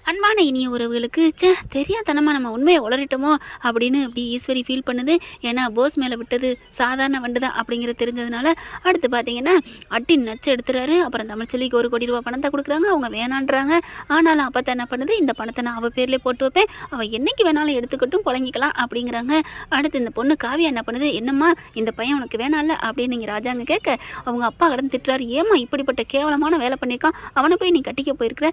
அன்பான இனிய உறவுகளுக்கு தெரியாதனமா நம்ம உண்மையை உளறிட்டோமோ அப்படின்னு அப்படி ஈஸ்வரி ஃபீல் பண்ணுது. ஏன்னா போஸ் மேலே விட்டது சாதாரண வண்டு தான் அப்படிங்கிறது தெரிஞ்சதுனால அடுத்து பார்த்தீங்கன்னா அட்டி நச்சு எடுத்துறாரு. அப்புறம் தமிழ்ச்செல்விக்கு 1 கோடி ரூபா பணத்தை கொடுக்குறாங்க. அவங்க வேணான்றாங்க. ஆனாலும் அப்போ என்ன பண்ணுது, இந்த பணத்தை நான் அவள் பேர்லேயே போட்டு வைப்பேன், அவள் என்னைக்கு வேணாலும் எடுத்துக்கட்டும் புழங்கிக்கலாம் அப்படிங்கிறாங்க. அடுத்து இந்த பொண்ணு காவியா என்ன பண்ணுது, என்னம்மா இந்த பையன் உனக்கு வேணாம்ல அப்படின்னு நீங்கள் ராஜாங்க கேட்க அவங்க அப்பா கடந்து திட்டுறாரு. ஏமா இப்படிப்பட்ட கேவலமான வேலை பண்ணியிருக்கான், அவனை போய் நீ கட்டிக்க போயிருக்கிற,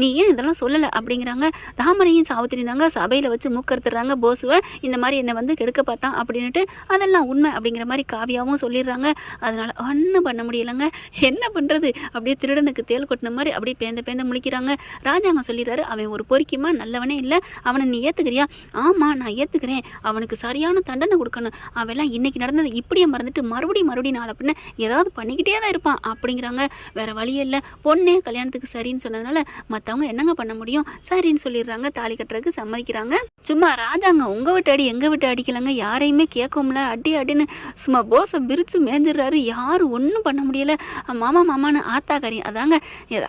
நீ ஏன் இதெல்லாம் சொல்லலை அப்படிங்கிறாங்க. தாமரையும் சாவித்திரி தாங்க சபையில் வச்சு மூக்கறுத்துறாங்க போசுவை, இந்த மாதிரி என்னை வந்து கெடுக்க பார்த்தான் அப்படின்ட்டு. அதெல்லாம் உண்மை அப்படிங்கிற மாதிரி காவியாவும் சொல்லிடுறாங்க. அதனால் ஒன்றும் பண்ண முடியலைங்க. என்ன பண்ணுறது, அப்படியே திருடனுக்கு தேல் கொட்டின மாதிரி அப்படியே பேந்த முழிக்கிறாங்க. ராஜாங்க சொல்லிடுறாரு, அவன் ஒரு பொறுக்கிமா நல்லவனே இல்லை, அவனை நீ ஏற்றுக்கிறியா? ஆமாம் நான் ஏற்றுக்கிறேன், அவனுக்கு சரியான தண்டனை கொடுக்கணும், அவெல்லாம் இன்னைக்கு நடந்தது இப்படியே மறந்துட்டு மறுபடியும் நாளை பின்ன ஏதாவது பண்ணிக்கிட்டே தான் இருப்பான் அப்படிங்கிறாங்க. வேறு வழியே இல்லை, பொண்ணே கல்யாணத்துக்கு சரின்னு சொன்னதுனால மற்றவங்க என்னங்க பண்ண முடியும், சரின்னு சொல்லிடுறாங்க. தாலி கட்டுறதுக்கு சம்மதிக்கிறாங்க. சும்மா ராஜாங்க உங்கள் வீட்டு அடி எங்கள் வீட்டு அடிக்கலங்க, யாரையுமே கேட்கும்ல, அடின்னு சும்மா போஸை பிரித்து மேஞ்சிடுறாரு. யாரும் ஒன்றும் பண்ண முடியலை. மாமான்னு ஆத்தாக்காரி அதாங்க,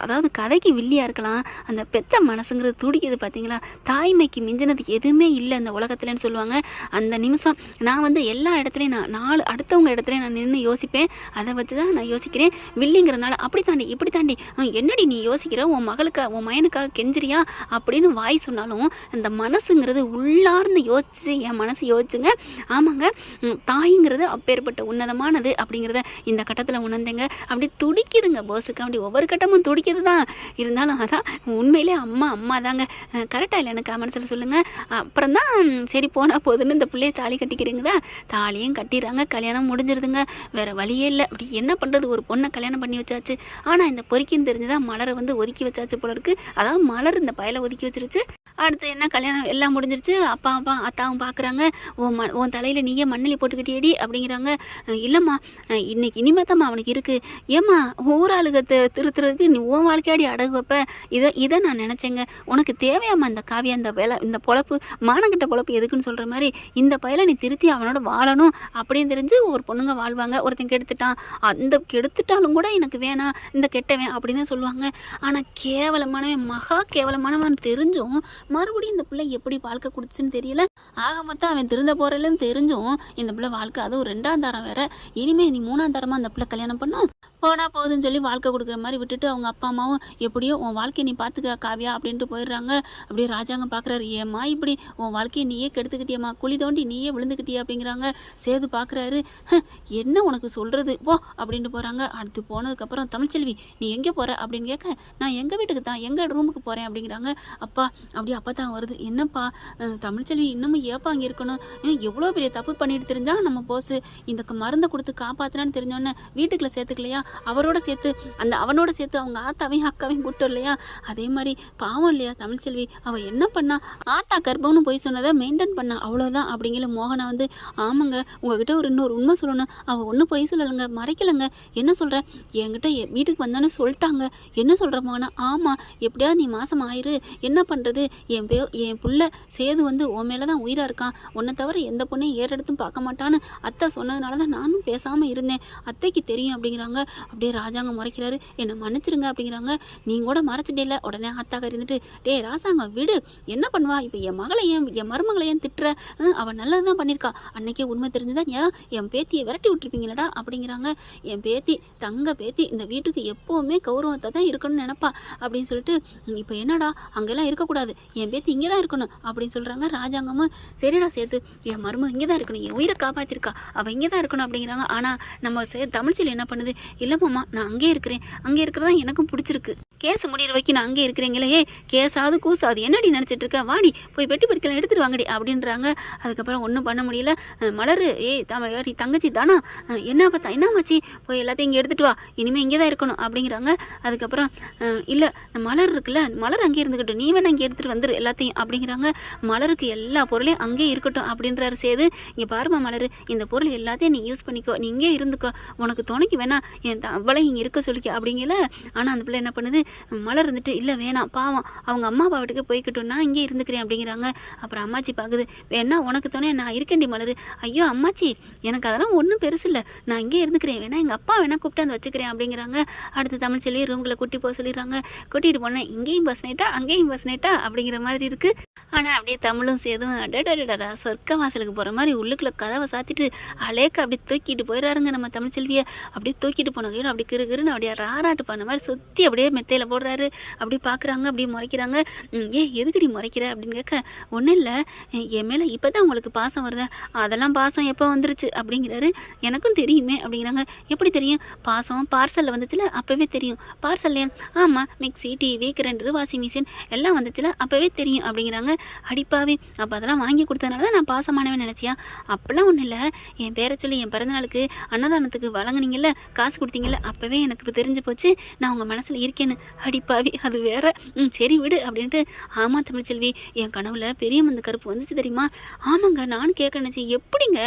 அதாவது கதைக்கு வில்லியாக இருக்கலாம், அந்த பெத்த மனசுங்கிறது துடிக்குது பார்த்தீங்களா. தாய்மைக்கு மிஞ்சினது எதுவுமே இல்லை இந்த உலகத்துலன்னு சொல்லுவாங்க. அந்த நிமிஷம் நான் வந்து எல்லா இடத்துலையும் நான் அடுத்தவங்க இடத்துலையும் நான் நின்று யோசிப்பேன், அதை வச்சு தான் நான் யோசிக்கிறேன். வில்லிங்கிறனால அப்படி தாண்டி இப்படி தாண்டி என்னடி நீ யோசிக்கிற, உன் மகளுக்காக உன் மயனுக்காக கெஞ்சிரியா அப்படின்னு வாய் சொன்னாலும் இந்த மனசுங்கிறது உள்ளார்ந்து யோசிச்சு என் மனசு யோசிச்சுங்க. ஆமாங்க, தாய்ங்கிறது அப்பேற்பட்ட உன்னதமானது அப்படிங்கிறத இந்த கட்டத்தில் உணர்ந்தேங்க. அப்படி துடிக்குதுங்க போஸுக்கு, அப்படி ஒவ்வொரு கட்டமும் துடிக்குது தான். இருந்தாலும் அதான் உண்மையிலே அம்மா தாங்க. கரெக்டாக இல்லை எனக்கு மனசில் சொல்லுங்கள். அப்புறம் தான் சரி போனால் போதுன்னு இந்த பிள்ளையை தாலி கட்டிக்கிறீங்களா, தாலியும் கட்டிடுறாங்க, கல்யாணம் முடிஞ்சிருதுங்க. வேறு வழியே இல்லை. அப்படி என்ன பண்ணுறது, ஒரு பொண்ணை கல்யாணம் பண்ணி வச்சாச்சு. ஆனால் இந்த பொறுக்கின்னு தெரிஞ்சுதான் மலரை வந்து ஒதுக்கி வச்சாச்சு போல இருக்குது. அதாவது மலர் இந்த பயலை ஒதுக்கி வச்சிருச்சு. அடுத்து என்ன, கல்யாணம் எல்லாம் முடிஞ்சிருச்சு. அப்பா அத்தாவும் பார்க்குறாங்க. உன் தலையில் நீயே மண்ணலி போட்டுக்கிட்டியடி அப்படிங்கிறாங்க. இல்லைம்மா இன்னைக்கு இனிமேத்தம்மா அவனுக்கு இருக்குது. ஏம்மா ஊராளுக திருத்துறதுக்கு நீ உன் வாழ்க்கையாடி அடகு வைப்ப, இதை நான் நினச்சேங்க. உனக்கு தேவையாம்மா இந்த காவியா, இந்த வேலை, இந்த பொழப்பு, மானங்கிட்ட பொழப்பு எதுக்குன்னு சொல்கிற மாதிரி இந்த பையலை நீ திருத்தி அவனோட வாழணும் அப்படின்னு தெரிஞ்சு ஒரு பொண்ணுங்க வாழ்வாங்க. ஒருத்தன் கெடுத்துட்டான், அந்த கெடுத்துட்டாலும் கூட எனக்கு வேணாம் இந்த கெட்டவன் அப்படின்னு தான் சொல்லுவாங்க. ஆனால் கேவலமானவன், மகா கேவலமானவன் தெரிஞ்சும் மறுபடியும் இந்த பிள்ளை எப்படி வாழ்க்கை கொடுத்துன்னு தெரியல. ஆக மொத்தம் அவன் திருந்த போறதுன்னு தெரிஞ்சும் இந்த பிள்ளை வாழ்க்கை அதுவும் 2ஆம் தரம் வேற. இனிமே நீ 3ஆம் தரமா அந்த பிள்ளை கல்யாணம் பண்ணும், போனா போகுதுன்னு சொல்லி வாழ்க்கை கொடுக்குற மாதிரி விட்டுட்டு அவங்க அப்பா அம்மாவும் எப்படியோ உன் வாழ்க்கையை நீ பார்த்துக்க காவியா அப்படின்ட்டு போயிடுறாங்க. அப்படியே ராஜாங்க பார்க்குறாரு, ஏம்மா இப்படி உன் வாழ்க்கையை நீயே கெடுத்துக்கிட்டியம்மா, குழி தோண்டி நீயே விழுந்துக்கிட்டியா அப்படிங்கிறாங்க. சேது பார்க்குறாரு, என்ன உனக்கு சொல்கிறது போ அப்படின்ட்டு போகிறாங்க. அடுத்து போனதுக்கப்புறம் தமிழ்ச்செல்வி நீ எங்கே போகிற அப்படின்னு கேட்க, நான் எங்கள் வீட்டுக்கு தான் எங்கள் ரூமுக்கு போகிறேன் அப்படிங்கிறாங்க. அப்பா அப்போ தான் வருது, என்னப்பா தமிழ்ச்செல்வி இன்னமும் ஏப்பா அங்கே இருக்கணும், எவ்வளோ பெரிய தப்பு பண்ணிட்டு தெரிஞ்சா நம்ம போஸ் இந்த மருந்தை கொடுத்து காப்பாற்றினான்னு தெரிஞ்சோன்னே வீட்டுக்குள்ளே சேர்த்துக்கலையா, அவனோட சேர்த்து அவங்க ஆத்தாவையும் அக்காவையும் கூட்டம் இல்லையா. அதே மாதிரி பாவம் இல்லையா தமிழ்ச்செல்வி, அவள் என்ன பண்ணா, ஆத்தா கர்ப்பம்னு போய் சொன்னதை மெயின்டைன் பண்ணா, அவ்வளோதான் அப்படிங்கிற மோகனா வந்து, ஆமாங்க உங்ககிட்ட இன்னொரு உண்மை சொல்லணும், அவள் ஒன்றும் போய் சொல்லலைங்க, மறைக்கலைங்க. என்ன சொல்கிற, என்கிட்ட வீட்டுக்கு வந்தானே சொல்லிட்டாங்க. என்ன சொல்கிற மோகனா, ஆமாம் எப்படியாவது நீ மாதம் ஆயிரு, என்ன பண்ணுறது, என் புள்ள சேது வந்து உன் மேலே தான் உயிராக இருக்கான், உன்னை தவிர எந்த பொண்ணையும் ஏறெடுத்தும் பார்க்க மாட்டான்னு அத்தை சொன்னதுனால தான் நானும் பேசாமல் இருந்தேன், அத்தைக்கு தெரியும் அப்படிங்கிறாங்க. அப்படியே ராஜாங்க முறைக்கிறாரு, என்னை மன்னிச்சிருங்க அப்படிங்கிறாங்க. நீங்கள் கூட மறைச்சிட்டே இல்லை. உடனே அத்தாக இருந்துட்டு, டே ராசாங்க விடு, என்ன பண்ணுவா இப்போ, என் மகளையும் என் மருமகளையும் திட்டுற, அவள் நல்லது தான் பண்ணியிருக்கா, அன்னைக்கே உண்மை தெரிஞ்சுதான் ஏன்னா என் பேத்தியை விரட்டி விட்டுருப்பீங்களடா அப்படிங்கிறாங்க. என் பேத்தி தங்க பேத்தி இந்த வீட்டுக்கு எப்போவுமே கௌரவத்தை தான் இருக்கணும்னு நினைப்பா அப்படின்னு சொல்லிட்டு, இப்போ என்னடா அங்கெல்லாம் இருக்கக்கூடாது, என் பேத்தி இங்கே தான் இருக்கணும் அப்படின்னு சொல்கிறாங்க. ராஜாங்கமும் சரிடா சேர்த்து, என் மருமக இங்கே தான் இருக்கணும், என் உயிரை காப்பாற்றிருக்கா, அவள் இங்கே தான் இருக்கணும் அப்படிங்கிறாங்க. ஆனால் நம்ம தமிழ்ச்செல்வி என்ன பண்ணுது, இல்லைம்மா நான் அங்கே இருக்கிறதா எனக்கும் பிடிச்சிருக்கு, கேஸ் முடிகிற வரைக்கும் நான் அங்கே இருக்கிறீங்களே, கேஸாவது கூசாது என்னடி நினச்சிட்டு இருக்க, வாடி போய் பெட்டி படிக்கலாம் எடுத்துட்டு வாங்கடி அப்படின்றாங்க. அதுக்கப்புறம் ஒன்றும் பண்ண முடியல. மலரு தங்கச்சி தானா, என்னாச்சு போய் எல்லாத்தையும் இங்கே எடுத்துகிட்டு வா, இனிமேல் இங்கே தான் இருக்கணும் அப்படிங்கிறாங்க. அதுக்கப்புறம் இல்லை மலர் இருக்குல்ல, மலர் அங்கே இருந்துக்கிட்டும், நீ வேணா இங்கே எடுத்துகிட்டு வந்துரு எல்லாத்தையும் அப்படிங்கிறாங்க. மலருக்கு எல்லா பொருளையும் அங்கே இருக்கட்டும் அப்படின்றாரு சேது. இங்கே பாருமா மலர், இந்த பொருள் எல்லாத்தையும் நீ யூஸ் பண்ணிக்கோ, நீ இங்கே இருந்துக்கோ, உனக்கு துணைக்கு வேணா என் அவளை இங்கே இருக்க சொல்லிக்க அப்படிங்கல. ஆனால் அந்த பிள்ளை என்ன பண்ணுது, மலர் இருந்துட்டு இல்லை வேணாம் பாவம் அவங்க அம்மா அப்பா வீட்டுக்கு போய்கிட்டோம், நான் இங்கே இருந்துக்கிறேன் அப்படிங்கிறாங்க. அப்புறம் அம்மாச்சி பார்க்குது, வேணா உனக்கு துணை நான் இருக்கேன்டி மலர். ஐயோ அம்மாச்சி எனக்கு அதெல்லாம் ஒன்றும் பெருசு இல்லை, நான் இங்கே இருந்துக்கிறேன், வேணா எங்கள் அப்பா வேணா கூப்பிட்டு வந்து வச்சுக்கிறேன் அப்படிங்கிறாங்க. அடுத்து தமிழ்ச்செல்வி ரூம்குள்ளே கூட்டி போக சொல்லிடுறாங்க. கூட்டிகிட்டு போனேன், இங்கேயும் பஸ் நைட்டா அங்கேயும் பஸ் நைட்டா அப்படிங்கிற மாதிரி இருக்குது. ஆனால் அப்படியே தமிழும் சேதும் அடடா சொர்க்க வாசலுக்கு போகிற மாதிரி உள்ளுக்குள்ளே கதவை சாத்திட்டு அலேக்க அப்படியே தூக்கிட்டு போயிடாருங்க நம்ம தமிழ்ச்செல்வியை. அப்படியே தூக்கிட்டு போனதையோட அப்படி கிருன்னு அப்படியே ராராட்டு பண்ண மாதிரி சுற்றி அப்படியே மெத்தையில் போடுறாரு. அப்படி பார்க்குறாங்க, அப்படியே முறைக்கிறாங்க. எதுக்கடி முறைக்கிற அப்படின்னு கேட்க, ஒன்றும் இல்லை என் மேலே இப்போ தான் உங்களுக்கு பாசம் வருதா? அதெல்லாம் பாசம் எப்போ வந்துருச்சு அப்படிங்கிறாரு. எனக்கும் தெரியுமே அப்படிங்கிறாங்க. எப்படி தெரியும்? பாசம் பார்சலில் வந்துச்சுல அப்போவே தெரியும். பார்சல்லையா? ஆமாம், mixie TV grinder washing machine எல்லாம் வந்துச்சுல அப்போவே தெரியும் அப்படிங்கிறாங்க. அடிப்பாவே அப்போ அதெல்லாம் வாங்கி கொடுத்ததுனால தான் நான் பாசமானவன் நினச்சியா? அப்போல்லாம் ஒன்றும் இல்லை, என் பேரை சொல்லி என் பிறந்தநாளுக்கு அன்னதானத்துக்கு வழங்குனீங்கல்ல, காசு கொடுத்தீங்கல்ல, அப்போவே எனக்கு தெரிஞ்சு போச்சு நான் உங்கள் மனசில் இருக்கேன்னு. அடிப்பாவி அது வேற. சரி விடு அப்படின்ட்டு. ஆமாம் தமிழ்ச்செல்வி, என் கனவுல பெரிய மந்த கருப்பு வந்துச்சு தெரியுமா? ஆமாங்க நானும் கேட்க நினச்சி. எப்படிங்க?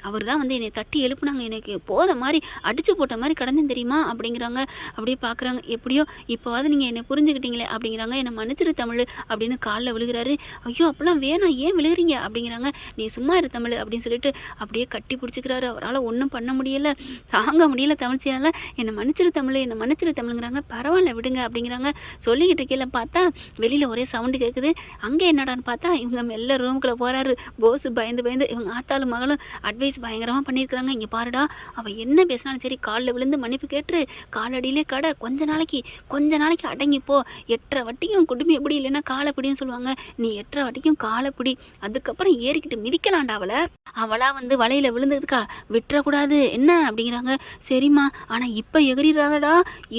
அவர் தான் வந்து என்னை தட்டி எழுப்புனாங்க, எனக்கு போத மாதிரி அடிச்சு போட்ட மாதிரி கடந்தேன் தெரியுமா அப்படிங்கிறாங்க. அப்படியே பார்க்குறாங்க. எப்படியோ இப்போவாது நீங்கள் என்னை புரிஞ்சுக்கிட்டீங்களே அப்படிங்கிறாங்க. என்னை மன்னிச்சிரு தமிழ் அப்படின்னு காலில் விழுகிறாரு. ஐயோ அப்பெல்லாம் வேணாம், ஏன் விழுகிறீங்க அப்படிங்கிறாங்க. நீ சும்மா இரு தமிழ் அப்படின்னு சொல்லிட்டு அப்படியே கட்டி பிடிச்சிக்கிறாரு. அவரால் ஒன்றும் பண்ண முடியல, தாங்க முடியல தமிழ்ச்சியால். என்னை மன்னிச்சிரு தமிழ், என்னை மன்னிச்சிரு தமிழுங்கிறாங்க. பரவாயில்ல விடுங்க அப்படிங்கிறாங்க. சொல்லிக்கிட்டு கீழே பார்த்தா வெளியில் ஒரே சவுண்டு கேட்குது. அங்கே என்னடான்னு பார்த்தா இவங்க மெல்ல ரூமுக்குள்ளே போகிறாரு. போஸு பயந்து இவங்க ஆத்தாலும் மகளும் அட்வைஸ் பயங்கரமாக பண்ணியிருக்கிறாங்க. இங்கே பாருடா, அவள் என்ன பேசினாலும் சரி காலில் விழுந்து மன்னிப்பு கேட்டுரு, காலடியிலே கடை, கொஞ்ச நாளைக்கு அடங்கிப்போ, 8.5 வட்டிக்கும் குடும்பம் எப்படி இல்லைன்னா காலை பிடின்னு சொல்லுவாங்க, நீ 8.5 வட்டிக்கும் காலை பிடி, அதுக்கப்புறம் ஏறிக்கிட்டு மிதிக்கலாண்டா அவளா வந்து வலையில் விழுந்துருக்கா, விட்டுறக்கூடாது என்ன அப்படிங்கிறாங்க. சரிம்மா, ஆனால் இப்போ எகிரிடாதடா,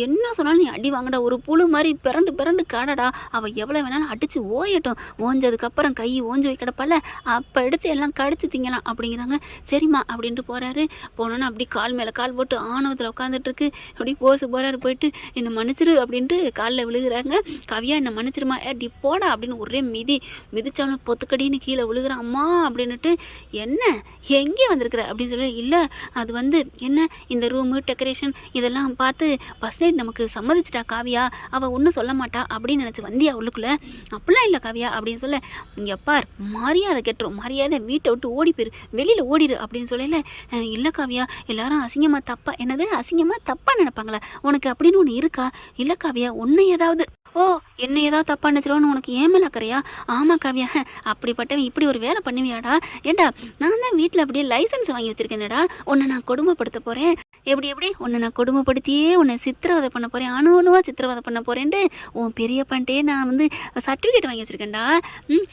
என்ன சொன்னாலும் நீ அடி வாங்கடா, ஒரு புழு மாதிரி பிறண்டு காடடா, அவள் எவ்வளோ வேணாலும் அடித்து ஓயட்டும், ஓஞ்சதுக்கப்புறம் கை ஓஞ்சு வை கிடப்பால, அப்போ எடுத்து எல்லாம் கடிச்சு திங்கலாம் அப்படிங்கிறாங்க. சரிம்மா அப்படின்ட்டு போகிறாரு. போனோன்னா அப்படி கால் மேலே கால் போட்டு ஆணவத்தில் உட்காந்துட்ருக்கு. அப்படி போசு போகிறாரு. போயிட்டு என்னை மன்னிச்சிரு அப்படின்ட்டு காலில் விழுகிறாங்க. கவியா என்னை மன்னிச்சிருமா, டி போடா அப்படின்னு ஒரே மிதிச்சவனு பொத்துக்கடின்னு கீழே விழுகிறான். அம்மா அப்படின்னுட்டு, என்ன எங்கே வந்திருக்கிற அப்படின்னு சொல்லி, இல்லை அது வந்து என்ன இந்த ரூமு டெக்கரேஷன் இதெல்லாம் பார்த்து ஃபர்ஸ்ட் நைட் நமக்கு சம்மதிச்சிட்டா காவியா, அவள் ஒன்றும் சொல்ல மாட்டா அப்படின்னு நினச்சி வந்தியா உள்ளுக்குள்ளே? அப்படிலாம் இல்லை காவியா அப்படின்னு சொல்ல, இங்கே பார் மரியாதை கெட்டுரும், மரியாதை வீட்டை விட்டு ஓடி போயிரு, வெளியில் ஓடிடு அப்படின்னு சொல்லல. இல்லை காவியா, எல்லாரும் அசிங்கமாக தப்பா, என்னது அசிங்கமாக தப்பாக நினைப்பாங்களா உனக்கு அப்படின்னு ஒன்று இருக்கா? இல்லை காவியா, உன்னை ஏதாவது என்ன ஏதாவது தப்பா நினச்சிருவோன்னு உனக்கு ஏன் மேலே அக்கறையா? ஆமாம் காவியா, அப்படிப்பட்டவன் இப்படி ஒரு வேலை பண்ணுவியாடா? ஏண்டா நான் தான் வீட்டில் அப்படியே லைசன்ஸ் வாங்கி வச்சுருக்கேன்டா, உன்னை நான் கொடுமைப்படுத்த போகிறேன், எப்படி உன்னை நான் கொடுமைப்படுத்தியே உன்னை சித்திரவதை பண்ண போகிறேன், அணுவாக சித்திரவதை பண்ண போகிறேன்ட்டு உன் பெரியப்பன்ட்டே நான் வந்து சர்டிஃபிகேட் வாங்கி வச்சுருக்கேன்டா.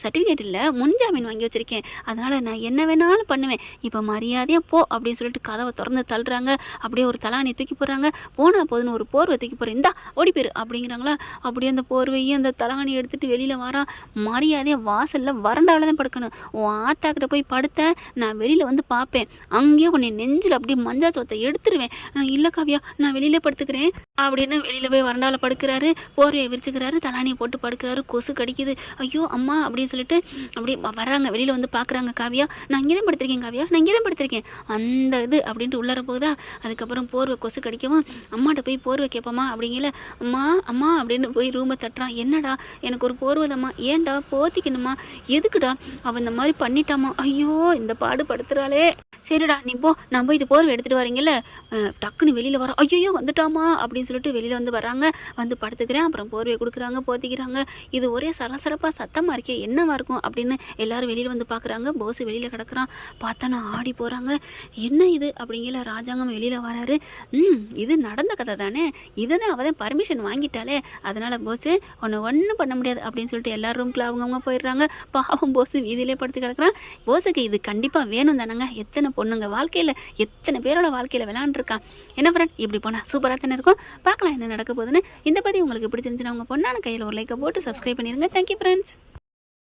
சர்டிஃபிகேட் இல்லை, முன்ஜாமீன் வாங்கி வச்சுருக்கேன், அதனால் நான் என்ன வேணாலும் பண்ணுவேன், இப்போ மரியாதையாக போ அப்படின்னு சொல்லிட்டு கதவை திறந்து தள்ளுறாங்க. அப்படியே ஒரு தலானி தூக்கி போடுறாங்க. போனால் போதுன்னு ஒரு போர்வை தூக்கி போகிறேன், இந்தா ஓடி போயிரு அப்படிங்கிறாங்களா. அப்படியே அந்த போர்வையும் அந்த தலகாணி எடுத்துகிட்டு வெளியில் வரான். மரியாதையாக வாசலில் வறண்டாவில் தான் படுக்கணும், உன் ஆத்தாக்கிட்ட போய் படுத்தேன் நான் வெளியில் வந்து பார்ப்பேன், அங்கேயே உன்னை நெஞ்சில் அப்படியே மஞ்சா சோத்தை எடுத்துருவேன். இல்லை காவியா நான் வெளியிலே படுத்துக்கிறேன் அப்படின்னு வெளியில் போய் வறண்டாவில் படுக்கிறாரு. போர்வையை விரிச்சுக்கிறாரு, தலானியை போட்டு படுக்கிறாரு. கொசு கடிக்குது. ஐயோ அம்மா அப்படின்னு சொல்லிட்டு அப்படியே வர்றாங்க. வெளியில் வந்து பார்க்குறாங்க. காவியா நான் இங்கே தான் படுத்திருக்கேன், காவியா நான் இங்கே தான் படுத்திருக்கேன் அந்த இது அப்படின்ட்டு உள்ளார போகுதா. அதுக்கப்புறம் போர்வை கொசு கடிக்கவும் அம்மாட்ட போய் போர்வை கேட்போமா அப்படிங்கல. அம்மா அப்படின்னு போய் ரூமை தட்டுறான். என்னடா எனக்கு ஒரு போர்வதம்மா, ஏன்டா போத்திக்கணுமா, எதுக்குடா, அவன் இந்த மாதிரி பண்ணிட்டாமா, ஐயோ இந்த பாடு படுத்துறாளே. சரிடா நீ போ, நான் போய் இது போர்வை எடுத்துகிட்டு வரீங்கல்ல. டக்குன்னு வெளியில் வரோம். ஐயோ வந்துட்டாமா அப்படின்னு சொல்லிட்டு வெளியில் வந்து வராங்க. வந்து படுத்துக்கிறேன். அப்புறம் போர்வையை கொடுக்குறாங்க, போத்திக்கிறாங்க. இது ஒரே சலசலப்பாக சத்தமாக இருக்கே, என்னவா இருக்கும் அப்படின்னு எல்லாரும் வெளியில் வந்து பார்க்குறாங்க. போஸ் வெளியில் கிடக்குறான். பார்த்தா நான் ஆடி போகிறாங்க. என்ன இது அப்படிங்கிற ராஜாங்கம் வெளியில் வராரு. இது நடந்த கதை தானே, இதை தான் அவள் தான் பர்மிஷன் வாங்கிட்டாலே, அதனால் போஸு உன்னை ஒன்றும் பண்ண முடியாது அப்படின்னு சொல்லிட்டு எல்லா ரூம்குள்ள அவங்கவுங்க போயிடுறாங்க. பாவம் போஸு வீதியிலே படுத்து கிடக்குறான். போஸுக்கு இது கண்டிப்பாக வேணும் தானங்க. எத்தனை பொண்ணுங்க வாழ்க்கையில், எத்தனை பேரோட வாழ்க்கையில் விளையாண்டுருக்கான். என்ன ஃப்ரெண்ட், இப்படி போனால் சூப்பராக தானே இருக்கும். பார்க்கலாம் என்ன நடக்க போகுதுன்னு. இந்த பற்றி உங்களுக்கு பிடிச்சிருந்துச்சுன்னா உங்கள் பொண்ணான கையில் ஒரு லைக்கை போட்டு சப்ஸ்கிரைப் பண்ணிடுங்க. Thank you friends.